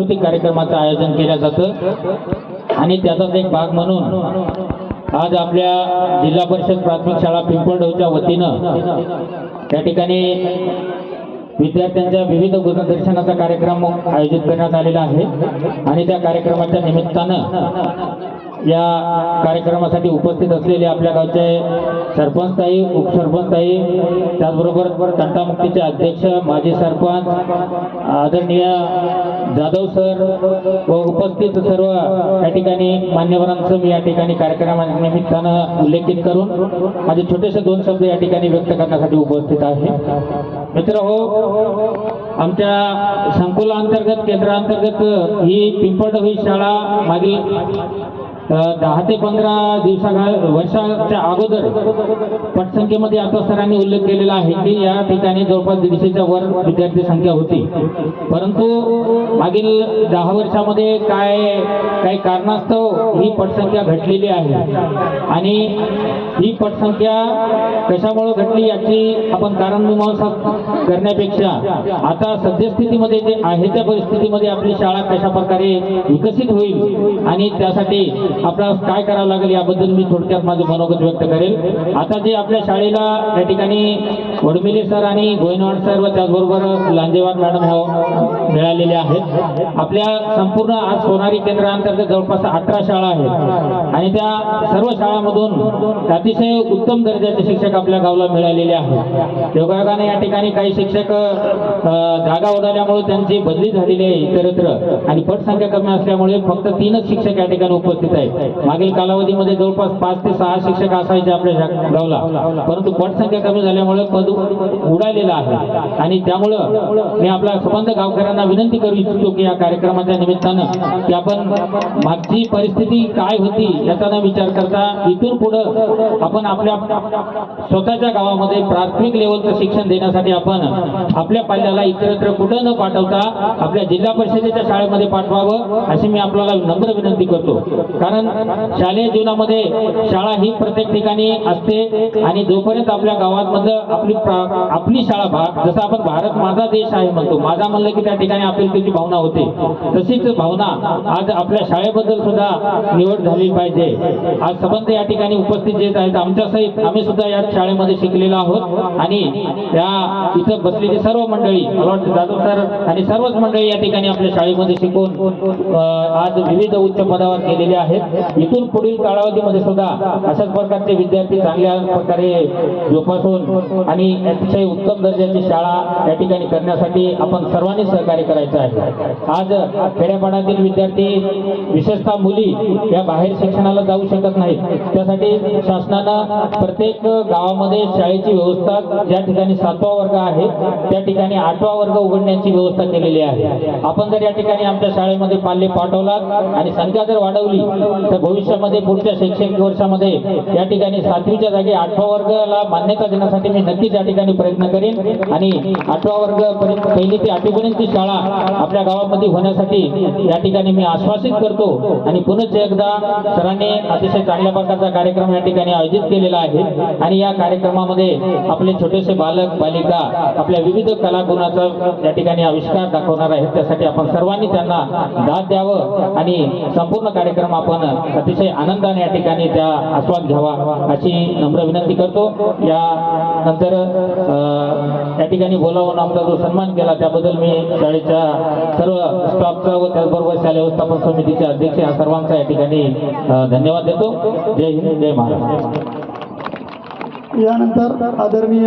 सांस्कृतिक कार्यक्रमाचं आयोजन केलं जातं आणि त्याचाच एक भाग म्हणून आज आपल्या जिल्हा परिषद प्राथमिक शाळा पिंपळगावच्या वतीनं त्या ठिकाणी विद्यार्थ्यांच्या विविध गुणदर्शनाचा कार्यक्रम आयोजित करण्यात आलेला आहे आणि त्या कार्यक्रमाच्या निमित्तानं या कार्यक्रमासाठी उपस्थित असलेले आपल्या गावचे सरपंचताई, उपसरपंचताई, त्याचबरोबर तंटामुक्तीचे अध्यक्ष, माजी सरपंच आदरणीय जाधव सर व उपस्थित सर्व या ठिकाणी मान्यवरांचं मी या ठिकाणी कार्यक्रमानिमित्तानं उल्लेखित करून माझे छोटेसे 2 शब्द या ठिकाणी व्यक्त करण्यासाठी उपस्थित आहे. मित्र हो, आमच्या संकुलांतर्गत केंद्रांतर्गत ही पिंपळगाव ही शाळा मागील 10 ते 15 वर्षाच्या अगोदर पटसंख्येमध्ये आता सरांनी उल्लेख केलेला आहे की या ठिकाणी जवळपास 150च्या वर विद्यार्थी संख्या होती, परंतु मागील 10 वर्षामध्ये काही कारणास्तव ही पटसंख्या घटलेली आहे आणि ही पटसंख्या कशामुळे घटली याची आपण कारणमीमांसा करण्यापेक्षा आता सद्यस्थितीमध्ये जे आहे त्या परिस्थितीमध्ये आपली शाळा कशा प्रकारे विकसित होईल आणि त्यासाठी आपल्याला काय करावं लागेल याबद्दल मी थोडक्यात माझे मनोगत व्यक्त करेल. आता जे आपल्या शाळेला या ठिकाणी वडमिले सर आणि गोयनवाड सर व त्याचबरोबर लांजेवार मॅडम मिळालेले आहेत. आपल्या संपूर्ण आज सोनारी केंद्रांतर्गत जवळपास 18 शाळा आहेत आणि त्या सर्व शाळांमधून अतिशय उत्तम दर्जाचे शिक्षक आपल्या गावाला मिळालेले आहेत. योगायोगाने या ठिकाणी काही शिक्षक जागा उडाल्यामुळे त्यांची बदली झालेली आहे इतरत्र आणि पटसंख्या कमी असल्यामुळे फक्त 3च शिक्षक या ठिकाणी उपस्थित आहेत. मागील कालावधीमध्ये जवळपास 5 ते 6 शिक्षक असायचे आपल्या गावाला, परंतु पटसंख्या कमी झाल्यामुळे पद उडालेलं आहे आणि त्यामुळं मी आपल्या संबंध गावकऱ्यांना विनंती करू इच्छितो की या कार्यक्रमाच्या निमित्तानं की आपण मागची परिस्थिती काय होती याचा न विचार करता इथून पुढं आपण आपल्या स्वतःच्या गावामध्ये प्राथमिक लेवलचं शिक्षण देण्यासाठी आपण आपल्या पाल्याला इतरत्र कुठं न पाठवता आपल्या जिल्हा परिषदेच्या शाळेमध्ये पाठवावं अशी मी आपल्याला नम्र विनंती करतो. कारण शालेय जीवनामध्ये शाळा ही प्रत्येक ठिकाणी असते आणि जोपर्यंत आपल्या गावातमधलं आपली शाळा जसं आपण भारत माझा देश आहे म्हणतो, माझा म्हणलं की त्या ठिकाणी आपुलकीची भावना होते, तशीच भावना आज आपल्या शाळेबद्दल सुद्धा निवड झाली पाहिजे. आज संबंध या ठिकाणी उपस्थित जे आहेत आमच्या सहित आम्ही सुद्धा या शाळेमध्ये शिकलेलो आहोत आणि या इथं बसलेली सर्व मंडळी जाधव सर आणि सर्वच मंडळी या ठिकाणी आपल्या शाळेमध्ये शिकून आज विविध उच्च पदावर गेलेले आहेत. इथून पुढील कालावधीमध्ये सुद्धा अशाच प्रकारचे विद्यार्थी चांगल्या प्रकारे जोपासून आणि अतिशय उत्तम दर्जाची शाळा या ठिकाणी करण्यासाठी आपण सर्वांनी सहकार्य करायचं आहे. आज खेड्यापाड्यातील विद्यार्थी विशेषतः मुली या बाहेर शिक्षणाला जाऊ शकत नाहीत, त्यासाठी शासनानं प्रत्येक गावामध्ये शाळेची व्यवस्था ज्या ठिकाणी 7वा वर्ग आहे त्या ठिकाणी 8वा वर्ग उघडण्याची व्यवस्था केलेली आहे. आपण जर या ठिकाणी आमच्या शाळेमध्ये पाल्य पाठवलात आणि संख्या जर वाढवली तर भविष्यामध्ये पुढच्या शैक्षणिक वर्षामध्ये या ठिकाणी 7वीच्या जागी 8वा वर्गाला मान्यता देण्यासाठी मी नक्कीच या ठिकाणी प्रयत्न करेन आणि 8वा वर्ग पहिली ते 8वी पर्यंतची शाळा आपल्या गावामध्ये होण्यासाठी या ठिकाणी मी आश्वासित करतो आणि पुन्हा एकदा सरांनी अतिशय चांगल्या प्रकारचा कार्यक्रम या ठिकाणी आयोजित केलेला आहे आणि या कार्यक्रमामध्ये आपले छोटेसे बालक बालिका आपल्या विविध कलागुणाचा या ठिकाणी आविष्कार दाखवणार आहेत. त्यासाठी आपण सर्वांनी त्यांना दाद द्यावं आणि संपूर्ण कार्यक्रम आपण अतिशय आनंदाने या ठिकाणी त्या आस्वाद घ्यावा अशी नम्र विनंती करतो. या नंतर या ठिकाणी बोलावून आमचा जो सन्मान केला त्याबद्दल मी शाळेच्या सर्व स्टाफचा व त्याचबरोबर शालेय व्यवस्थापन समितीचे अध्यक्ष या सर्वांचा या ठिकाणी धन्यवाद देतो. जय हिंद, जय महाराष्ट्र. यानंतर आदरणीय